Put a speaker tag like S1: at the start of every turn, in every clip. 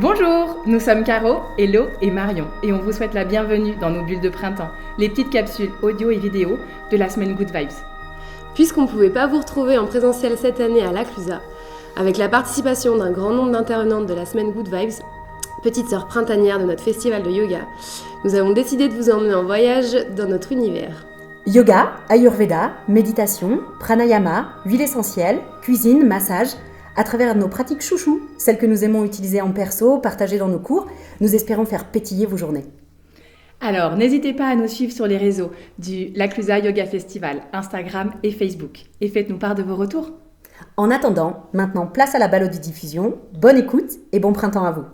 S1: Bonjour, nous sommes Caro, Hello et Marion et on vous souhaite la bienvenue dans nos bulles de printemps, les petites capsules audio et vidéo de la semaine Good Vibes.
S2: Puisqu'on ne pouvait pas vous retrouver en présentiel cette année à l'Aclusa, avec la participation d'un grand nombre d'intervenantes de la semaine Good Vibes, petite sœur printanière de notre festival de yoga, nous avons décidé de vous emmener en voyage dans notre univers.
S3: Yoga, Ayurveda, méditation, pranayama, huile essentielle, cuisine, massage. À travers nos pratiques chouchou, celles que nous aimons utiliser en perso, partager dans nos cours, nous espérons faire pétiller vos journées.
S1: Alors, n'hésitez pas à nous suivre sur les réseaux du l'Aclusa Yoga Festival, Instagram et Facebook. Et faites-nous part de vos retours.
S3: En attendant, maintenant place à la balado-diffusion. Bonne écoute et bon printemps à vous.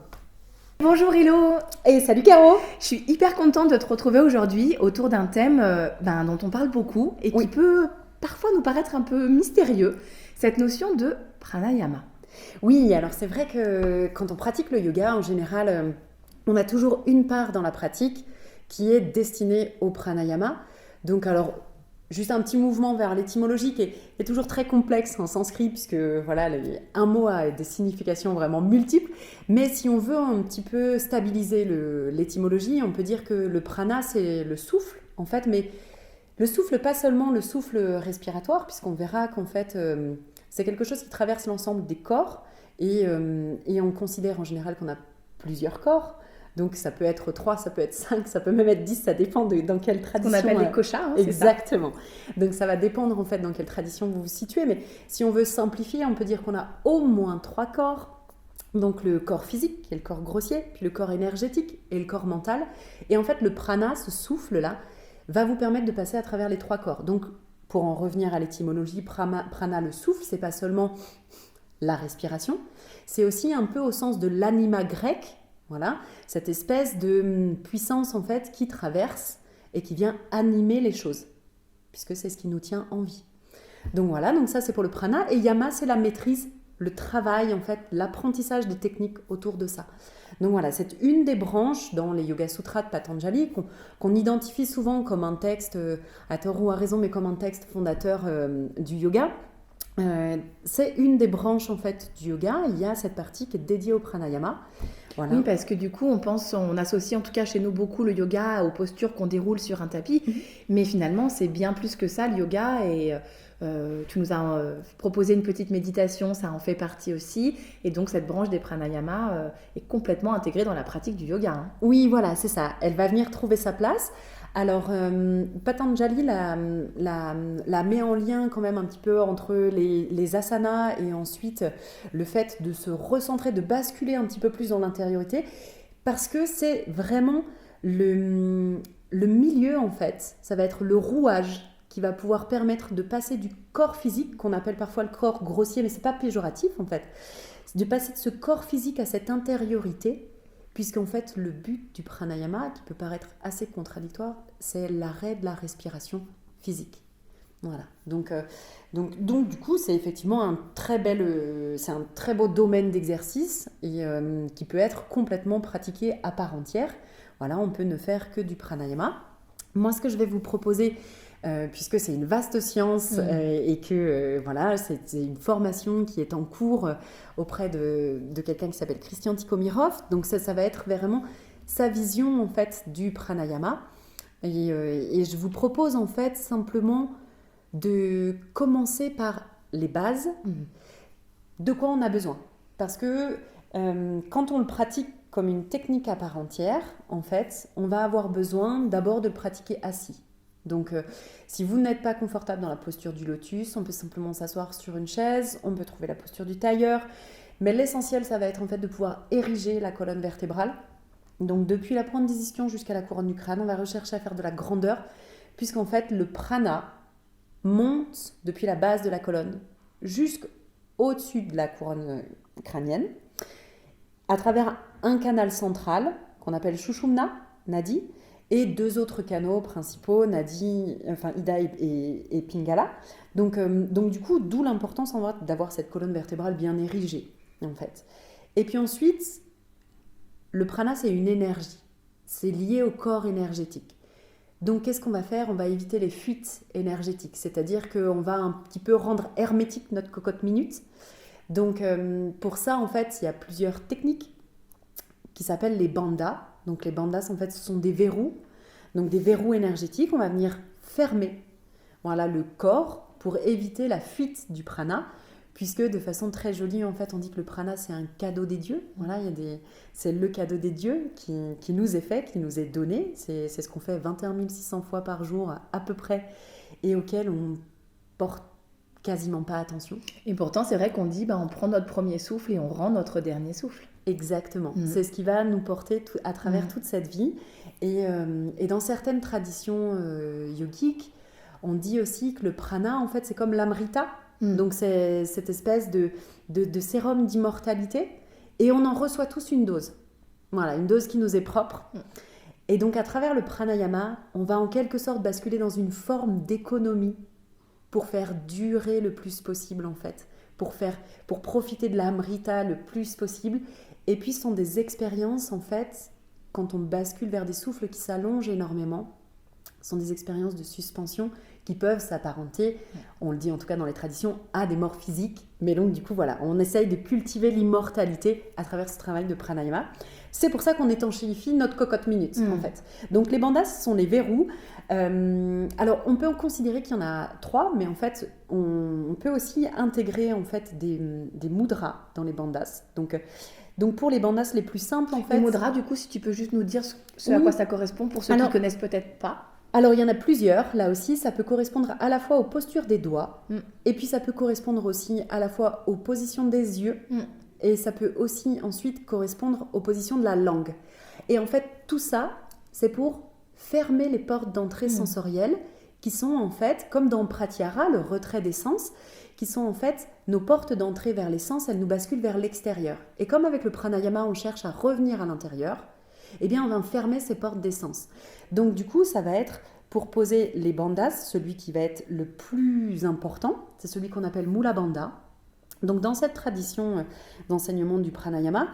S1: Bonjour Hello.
S3: Et salut Caro.
S1: Je suis hyper contente de te retrouver aujourd'hui autour d'un thème dont on parle beaucoup et qui peut parfois nous paraître un peu mystérieux, cette notion de pranayama.
S4: Oui, alors c'est vrai que quand on pratique le yoga, en général, on a toujours une part dans la pratique qui est destinée au pranayama. Donc alors, juste un petit mouvement vers l'étymologie qui est toujours très complexe en sanskrit, puisque voilà, un mot a des significations vraiment multiples. Mais si on veut un petit peu stabiliser l'étymologie, on peut dire que le prana, c'est le souffle, en fait, mais le souffle, pas seulement le souffle respiratoire, puisqu'on verra qu'en fait, c'est quelque chose qui traverse l'ensemble des corps, et on considère en général qu'on a plusieurs corps. Donc ça peut être 3, ça peut être 5, ça peut même être 10, ça dépend dans quelle tradition.
S1: On appelle les koshas,
S4: exactement. Donc ça va dépendre en fait dans quelle tradition vous vous situez, mais si on veut simplifier, on peut dire qu'on a au moins 3 corps. Donc le corps physique, qui est le corps grossier, puis le corps énergétique et le corps mental. Et en fait le prana, ce souffle-là, va vous permettre de passer à travers les 3 corps. Donc pour en revenir à l'étymologie, prana, le souffle, c'est pas seulement la respiration, c'est aussi un peu au sens de l'anima grec. Voilà, cette espèce de puissance en fait qui traverse et qui vient animer les choses, puisque c'est ce qui nous tient en vie. Donc voilà, donc ça c'est pour le prana. Et yama, c'est la maîtrise, le travail en fait, l'apprentissage des techniques autour de ça. Donc voilà, c'est une des branches dans les Yoga Sutras de Patanjali qu'on identifie souvent comme un texte, à tort ou à raison, mais comme un texte fondateur du yoga. C'est une des branches en fait du yoga. Il y a cette partie qui est dédiée au pranayama. Voilà.
S1: Oui, parce que du coup, on associe en tout cas chez nous beaucoup le yoga aux postures qu'on déroule sur un tapis. Mais finalement, c'est bien plus que ça, le yoga. Et tu nous as proposé une petite méditation, ça en fait partie aussi. Et donc, cette branche des pranayamas est complètement intégrée dans la pratique du yoga.
S4: Oui, voilà, c'est ça. Elle va venir trouver sa place. Alors, Patanjali la met en lien quand même un petit peu entre les asanas et ensuite le fait de se recentrer, de basculer un petit peu plus dans l'intériorité, parce que c'est vraiment le milieu en fait, ça va être le rouage qui va pouvoir permettre de passer du corps physique, qu'on appelle parfois le corps grossier, mais c'est pas péjoratif en fait, c'est de passer de ce corps physique à cette intériorité. Puisqu'en fait, le but du pranayama, qui peut paraître assez contradictoire, c'est l'arrêt de la respiration physique. Voilà. Donc du coup, c'est effectivement un très beau domaine d'exercice et qui peut être complètement pratiqué à part entière. Voilà, on peut ne faire que du pranayama. Moi, ce que je vais vous proposer, puisque c'est une vaste science et que voilà, c'est une formation qui est en cours auprès de quelqu'un qui s'appelle Christian Tikhomirov. Donc ça va être vraiment sa vision en fait du pranayama. Et je vous propose en fait simplement de commencer par les bases. De quoi on a besoin. Parce que quand on le pratique comme une technique à part entière, en fait, on va avoir besoin d'abord de le pratiquer assis. Donc, si vous n'êtes pas confortable dans la posture du lotus, on peut simplement s'asseoir sur une chaise, on peut trouver la posture du tailleur, mais l'essentiel, ça va être en fait de pouvoir ériger la colonne vertébrale. Donc, depuis la pointe des ischions jusqu'à la couronne du crâne, on va rechercher à faire de la grandeur, puisqu'en fait, le prana monte depuis la base de la colonne jusqu'au-dessus de la couronne crânienne, à travers un canal central qu'on appelle Shushumna, Nadi, et 2 autres canaux principaux, Nadi, Ida et Pingala. Donc du coup, d'où l'importance d'avoir cette colonne vertébrale bien érigée, en fait. Et puis ensuite, le prana, c'est une énergie. C'est lié au corps énergétique. Donc, qu'est-ce qu'on va faire ? On va éviter les fuites énergétiques, c'est-à-dire qu'on va un petit peu rendre hermétique notre cocotte minute. Donc, pour ça, en fait, il y a plusieurs techniques. qui s'appellent les bandhas. Donc les bandhas, en fait, ce sont des verrous. Donc des verrous énergétiques. On va venir fermer le corps pour éviter la fuite du prana, puisque de façon très jolie, en fait, on dit que le prana, c'est un cadeau des dieux. Voilà, c'est le cadeau des dieux qui nous est fait, qui nous est donné. C'est ce qu'on fait 21 600 fois par jour à peu près, et auquel on porte quasiment pas attention.
S1: Et pourtant, c'est vrai qu'on dit, on prend notre premier souffle et on rend notre dernier souffle.
S4: Exactement. C'est ce qui va nous porter à travers toute cette vie. Et dans certaines traditions yogiques, on dit aussi que le prana, en fait, c'est comme l'amrita. Donc, c'est cette espèce de sérum d'immortalité. Et on en reçoit tous une dose. Voilà, une dose qui nous est propre. Et donc, à travers le pranayama, on va en quelque sorte basculer dans une forme d'économie pour faire durer le plus possible, en fait. Pour profiter de l'amrita le plus possible. Et puis, ce sont des expériences, en fait, quand on bascule vers des souffles qui s'allongent énormément. Ce sont des expériences de suspension qui peuvent s'apparenter, on le dit en tout cas dans les traditions, à des morts physiques. Mais donc, du coup, voilà, on essaye de cultiver l'immortalité à travers ce travail de pranayama. C'est pour ça qu'on étanchéifie notre cocotte minute, en fait. Donc, les bandhas, ce sont les verrous. Alors, on peut considérer qu'il y en a 3, mais en fait, on peut aussi intégrer en fait des mudras dans les bandhas. Donc pour les bandhas les plus simples, en fait...
S1: Les mudras, du coup, si tu peux juste nous dire à quoi ça correspond pour ceux qui ne connaissent peut-être pas.
S4: Alors, il y en a plusieurs. Là aussi, ça peut correspondre à la fois aux postures des doigts, et puis ça peut correspondre aussi à la fois aux positions des yeux, et ça peut aussi ensuite correspondre aux positions de la langue. Et en fait, tout ça, c'est pour fermer les portes d'entrée sensorielles, qui sont en fait, comme dans Pratyahara, le retrait des sens, qui sont en fait nos portes d'entrée vers les sens, elles nous basculent vers l'extérieur. Et comme avec le pranayama, on cherche à revenir à l'intérieur, eh bien on va fermer ces portes des sens. Donc du coup, ça va être, pour poser les bandhas, celui qui va être le plus important, c'est celui qu'on appelle Mula Bandha. Donc dans cette tradition d'enseignement du pranayama,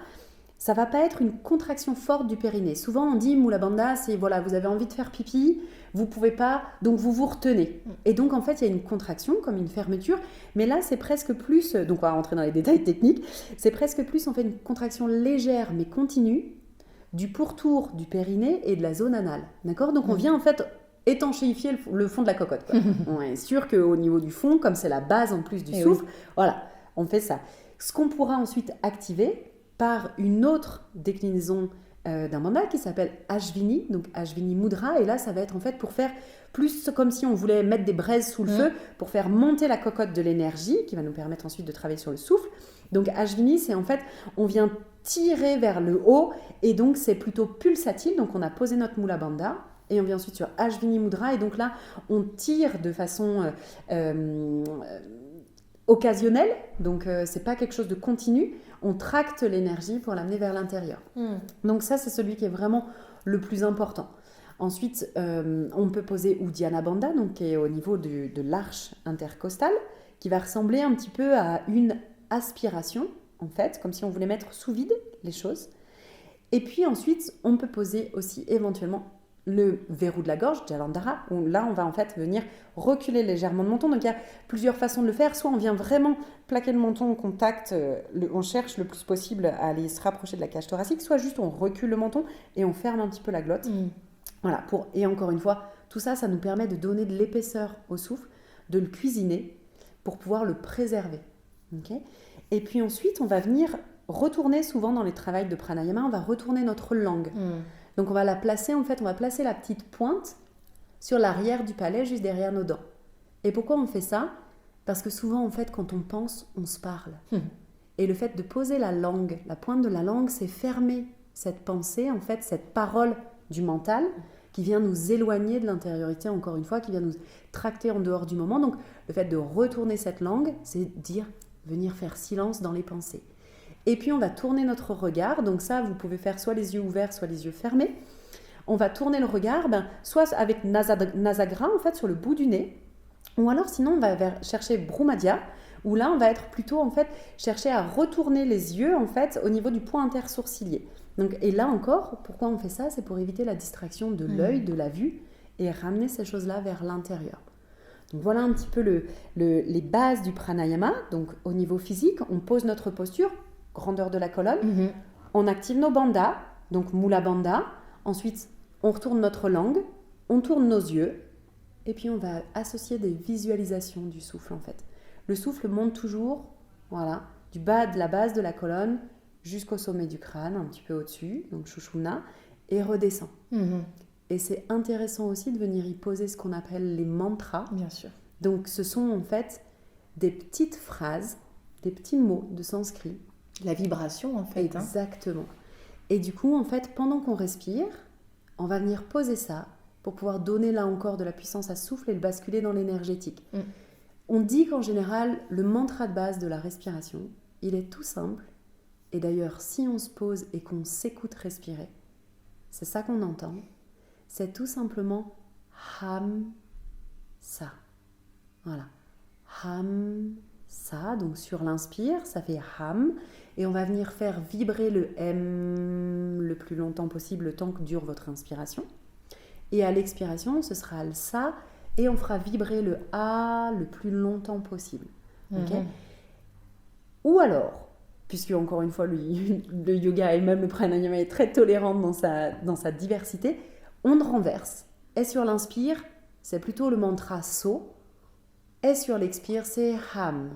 S4: ça va pas être une contraction forte du périnée. Souvent on dit Mula Bandha, c'est voilà, vous avez envie de faire pipi, vous pouvez pas, donc vous vous retenez. Et donc en fait il y a une contraction comme une fermeture, mais là c'est presque plus, donc on va rentrer dans les détails techniques, c'est presque plus en fait une contraction légère mais continue du pourtour du périnée et de la zone anale. D'accord ? Donc on vient en fait étanchéifier le fond de la cocotte, quoi. On est sûr qu'au niveau du fond, comme c'est la base en plus du souffle, voilà, on fait ça. Ce qu'on pourra ensuite activer par une autre déclinaison d'un bandha qui s'appelle Ashvini, donc Ashvini Mudra, et là ça va être en fait pour faire plus comme si on voulait mettre des braises sous le feu, pour faire monter la cocotte de l'énergie, qui va nous permettre ensuite de travailler sur le souffle. Donc Ashvini, c'est en fait, on vient tirer vers le haut, et donc c'est plutôt pulsatile, donc on a posé notre Mula Bandha, et on vient ensuite sur Ashvini Mudra, et donc là on tire de façon occasionnelle, donc c'est pas quelque chose de continu, on tracte l'énergie pour l'amener vers l'intérieur. Donc ça, c'est celui qui est vraiment le plus important. Ensuite, on peut poser Uddiyana Bandha, donc qui est au niveau de l'arche intercostale, qui va ressembler un petit peu à une aspiration, en fait, comme si on voulait mettre sous vide les choses. Et puis ensuite, on peut poser aussi éventuellement le verrou de la gorge, Jalandhara, où là, on va en fait venir reculer légèrement le menton. Donc, il y a plusieurs façons de le faire. Soit on vient vraiment plaquer le menton au contact, on cherche le plus possible à aller se rapprocher de la cage thoracique, soit juste on recule le menton et on ferme un petit peu la glotte. Voilà, et encore une fois, tout ça, ça nous permet de donner de l'épaisseur au souffle, de le cuisiner pour pouvoir le préserver. Okay ? Et puis ensuite, on va venir retourner souvent dans les travails de pranayama, on va retourner notre langue. Donc on va la placer, en fait, on va placer la petite pointe sur l'arrière du palais, juste derrière nos dents. Et pourquoi on fait ça ? Parce que souvent, en fait, quand on pense, on se parle. Et le fait de poser la langue, la pointe de la langue, c'est fermer cette pensée, en fait, cette parole du mental qui vient nous éloigner de l'intériorité, encore une fois, qui vient nous tracter en dehors du moment. Donc le fait de retourner cette langue, c'est venir faire silence dans les pensées. Et puis on va tourner notre regard, donc ça vous pouvez faire soit les yeux ouverts, soit les yeux fermés. On va tourner le regard, soit avec Nasagra en fait sur le bout du nez, ou alors sinon on va chercher Bhrumadhya, où là on va être plutôt en fait chercher à retourner les yeux en fait au niveau du point intersourcilier. Donc, et là encore, pourquoi on fait ça ? C'est pour éviter la distraction de l'œil, de la vue, et ramener ces choses-là vers l'intérieur. Donc voilà un petit peu les bases du pranayama. Donc au niveau physique, on pose notre posture, grandeur de la colonne, on active nos bandhas, donc Mula Bandha. Ensuite, on retourne notre langue, on tourne nos yeux, et puis on va associer des visualisations du souffle en fait. Le souffle monte toujours, voilà, du bas de la base de la colonne jusqu'au sommet du crâne, un petit peu au-dessus, donc Sushumna, et redescend. Et c'est intéressant aussi de venir y poser ce qu'on appelle les mantras.
S1: Bien sûr.
S4: Donc ce sont en fait des petites phrases, des petits mots de sanskrit.
S1: La vibration en fait.
S4: Exactement. Et du coup, en fait, pendant qu'on respire, on va venir poser ça pour pouvoir donner là encore de la puissance à souffle et le basculer dans l'énergétique. On dit qu'en général, le mantra de base de la respiration, il est tout simple. Et d'ailleurs, si on se pose et qu'on s'écoute respirer, c'est ça qu'on entend. C'est tout simplement Ham Sa. Voilà. Ham Sa. Donc sur l'inspire, ça fait Ham. Et on va venir faire vibrer le M le plus longtemps possible, le temps que dure votre inspiration. Et à l'expiration, ce sera le Sa. Et on fera vibrer le A le plus longtemps possible. Okay. Ou alors, puisque encore une fois, le yoga et même le pranayama est très tolérant dans sa diversité, on renverse. Et sur l'inspire, c'est plutôt le mantra So. Et sur l'expire, c'est Ham.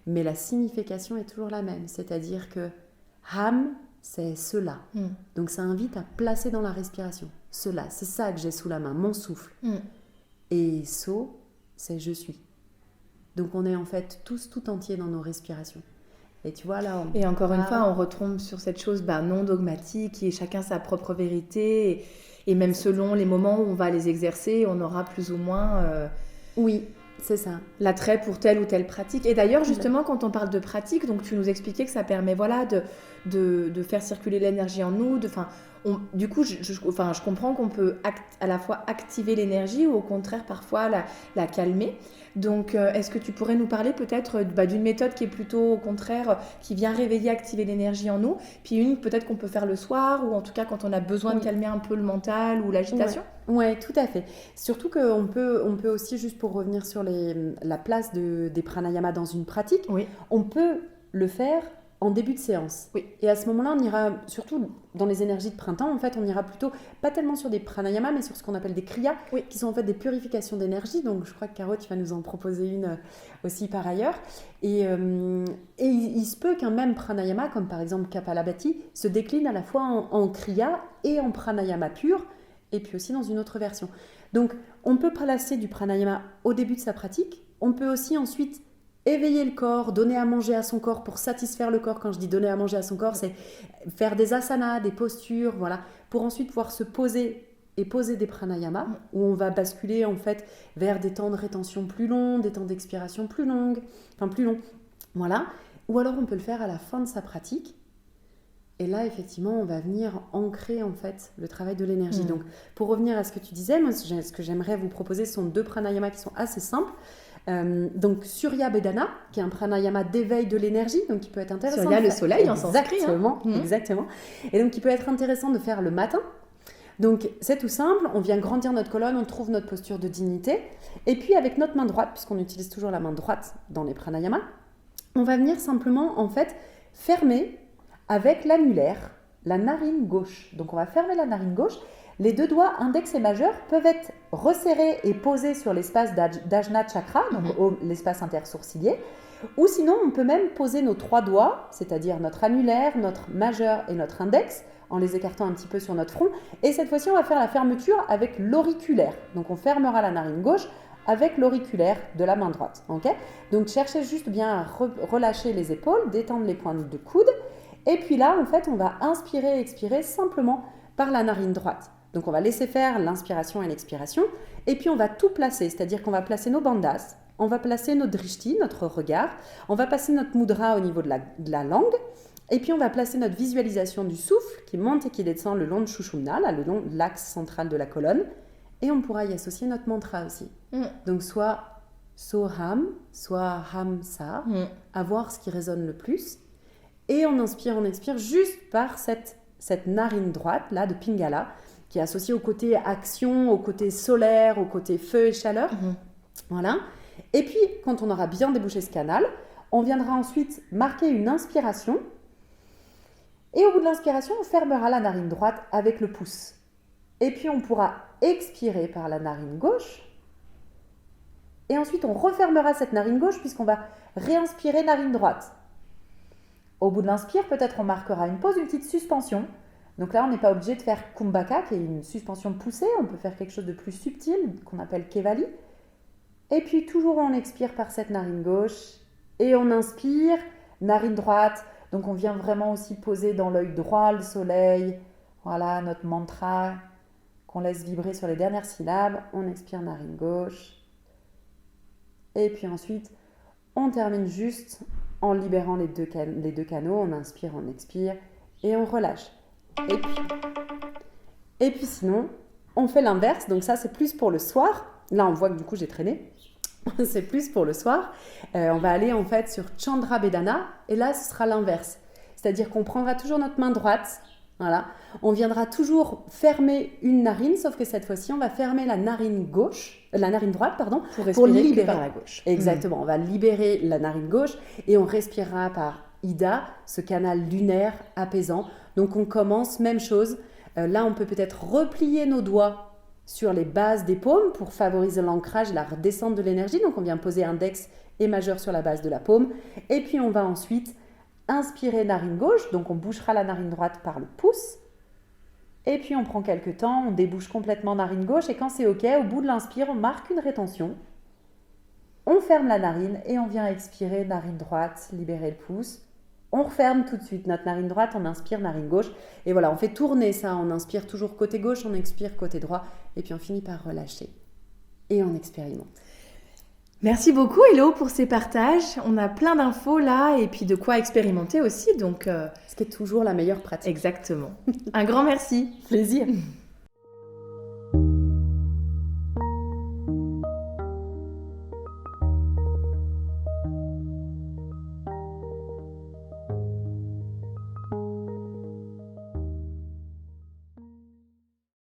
S4: Mais la signification est toujours la même. C'est-à-dire que Ham, c'est cela. Donc ça invite à placer dans la respiration. Cela, c'est ça que j'ai sous la main, mon souffle. Et So, c'est je suis. Donc on est en fait tous tout entiers dans nos respirations. Et tu vois là...
S1: Et encore une fois, on retombe sur cette chose non dogmatique, qui est chacun sa propre vérité. Et même selon les moments où on va les exercer, on aura plus ou moins...
S4: Oui, c'est ça.
S1: L'attrait pour telle ou telle pratique. Et d'ailleurs, justement, quand on parle de pratique, donc tu nous expliquais que ça permet de faire circuler l'énergie en nous. Du coup, je comprends qu'on peut à la fois activer l'énergie ou au contraire parfois la calmer. Donc, est-ce que tu pourrais nous parler peut-être d'une méthode qui est plutôt au contraire, qui vient réveiller, activer l'énergie en nous, puis une peut-être qu'on peut faire le soir ou en tout cas quand on a besoin de calmer un peu le mental ou l'agitation?
S4: Ouais, tout à fait. Surtout qu'on peut aussi, juste pour revenir sur la place des pranayamas dans une pratique, on peut le faire en début de séance. Et à ce moment-là, on ira, surtout dans les énergies de printemps, en fait, on ira plutôt, pas tellement sur des pranayamas, mais sur ce qu'on appelle des kriyas, qui sont en fait des purifications d'énergie. Donc, je crois que Caro, tu vas nous en proposer une aussi par ailleurs. Et il se peut qu'un même pranayama, comme par exemple Kapalabhati, se décline à la fois en kriya et en pranayama pur, et puis aussi dans une autre version. Donc, on peut placer du pranayama au début de sa pratique. On peut aussi ensuite éveiller le corps, donner à manger à son corps pour satisfaire le corps. Quand je dis donner à manger à son corps, c'est faire des asanas, des postures, voilà, pour ensuite pouvoir se poser et poser des pranayamas où on va basculer en fait vers des temps de rétention plus longs, des temps d'expiration plus longs, voilà. Ou alors on peut le faire à la fin de sa pratique. Et là, effectivement, on va venir ancrer en fait le travail de l'énergie. Donc, pour revenir à ce que tu disais, moi, ce que j'aimerais vous proposer, ce sont 2 pranayamas qui sont assez simples. Donc Surya Bedana, qui est un pranayama d'éveil de l'énergie, donc qui peut être intéressant.
S1: Surya, le soleil en sanskrit.
S4: Exactement. Et donc qui peut être intéressant de faire le matin. Donc c'est tout simple, on vient grandir notre colonne, on trouve notre posture de dignité, et puis avec notre main droite, puisqu'on utilise toujours la main droite dans les pranayamas, on va venir simplement en fait fermer avec l'annulaire la narine gauche. Donc on va fermer la narine gauche. Les 2 doigts index et majeur peuvent être resserrés et posés sur l'espace d'Ajna Chakra, donc l'espace intersourcilier. Ou sinon, on peut même poser nos 3 doigts, c'est-à-dire notre annulaire, notre majeur et notre index, en les écartant un petit peu sur notre front. Et cette fois-ci, on va faire la fermeture avec l'auriculaire. Donc on fermera la narine gauche avec l'auriculaire de la main droite. Okay, donc cherchez juste bien à relâcher les épaules, détendre les pointes de coude. Et puis là, en fait, on va inspirer et expirer simplement par la narine droite. Donc on va laisser faire l'inspiration et l'expiration, et puis on va tout placer, c'est-à-dire qu'on va placer nos bandhas, on va placer notre drishti, notre regard, on va passer notre mudra au niveau de la langue, et puis on va placer notre visualisation du souffle qui monte et qui descend le long de Sushumna, là, le long de l'axe central de la colonne, et on pourra y associer notre mantra aussi. Donc soit Soham, soit Hamsa, à voir ce qui résonne le plus, et on inspire, on expire juste par cette narine droite là de Pingala, qui est associé au côté action, au côté solaire, au côté feu et chaleur. Voilà. Et puis, quand on aura bien débouché ce canal, on viendra ensuite marquer une inspiration Et au bout de l'inspiration, on fermera la narine droite avec le pouce. Et puis on pourra expirer par la narine gauche. Et ensuite, on refermera cette narine gauche puisqu'on va réinspirer narine droite. Au bout de l'inspire, peut-être on marquera une pause, une petite suspension. Donc là, on n'est pas obligé de faire Kumbhaka, qui est une suspension poussée. On peut faire quelque chose de plus subtil, qu'on appelle Kevali. Et puis, toujours on expire par cette narine gauche. Et on inspire, narine droite. Donc, on vient vraiment aussi poser dans l'œil droit le soleil. Voilà, notre mantra qu'on laisse vibrer sur les dernières syllabes. On expire narine gauche. Et puis ensuite, on termine juste en libérant les deux canaux. On inspire, on expire et on relâche. Et puis sinon, on fait l'inverse. Donc ça, c'est plus pour le soir. Là, on voit que du coup, j'ai traîné. C'est plus pour le soir. On va aller en fait sur Chandra Bedana. Et là, ce sera l'inverse. C'est-à-dire qu'on prendra toujours notre main droite. Voilà. On viendra toujours fermer une narine, sauf que cette fois-ci, on va fermer la narine droite, pour libérer
S1: par la gauche.
S4: Exactement. On va libérer la narine gauche et on respirera par Ida, ce canal lunaire apaisant. Donc, on commence, même chose. Là, on peut peut-être replier nos doigts sur les bases des paumes pour favoriser l'ancrage et la redescente de l'énergie. Donc, on vient poser index et majeur sur la base de la paume. Et puis, on va ensuite inspirer narine gauche, donc on bouchera la narine droite par le pouce. Et puis on prend quelques temps, on débouche complètement narine gauche et quand c'est OK, au bout de l'inspire, on marque une rétention. On ferme la narine et on vient expirer narine droite, libérer le pouce. On referme tout de suite notre narine droite, on inspire narine gauche. Et voilà, on fait tourner ça, on inspire toujours côté gauche, on expire côté droit et puis on finit par relâcher. Et on expérimente.
S1: Merci beaucoup Hello pour ces partages. On a plein d'infos là et puis de quoi expérimenter aussi. Donc,
S4: ce qui est toujours la meilleure pratique.
S1: Exactement. Un grand merci.
S4: Plaisir.